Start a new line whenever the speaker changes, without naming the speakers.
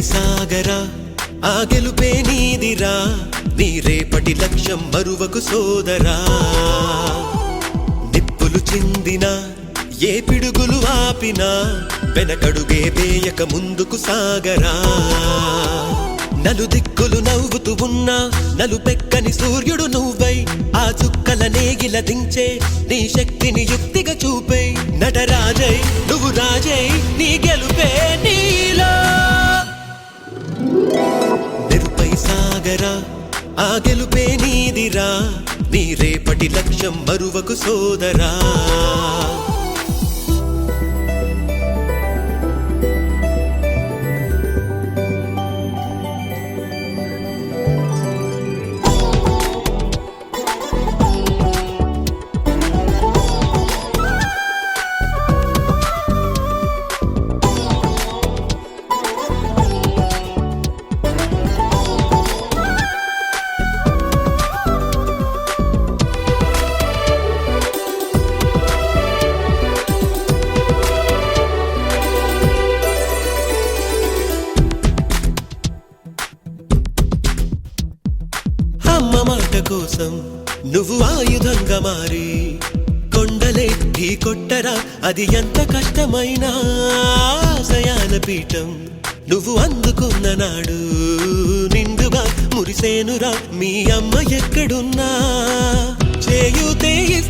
సాగరా ఆ గెలుపే నీదిరా నీ రేపటి లక్ష్యం మరువకు సోదరా నిప్పులు చిందినా ఏ పిడుగులు ఆపినా వెనకడుగే వేయక ముందుకు సాగరా నలుదిక్కులు నవ్వుతూ ఉన్నా నలుపెక్కని సూర్యుడు నువ్వై ఆ చుక్కల నేగిల దించే నీ శక్తిని యుక్తిగా చూపే నటరాజై నువ్వు రాజై నీ గెలుపే నీలో నిరుపై సాగరా ఆ గెలుపే నీదిరా నీ రేపటి లక్ష్యం మరువకు సోదరా అమ్మ మాట కోసం నువ్వు ఆయుధంగా మారి కొండలే ఢీ కొట్టరా అది ఎంత కష్టమైనా ఆశయాల పీఠం నువ్వు అందుకున్న నాడు నిండుగా మురిసేనురా మీ అమ్మ ఎక్కడున్నా చేయూతే ఇస్తూ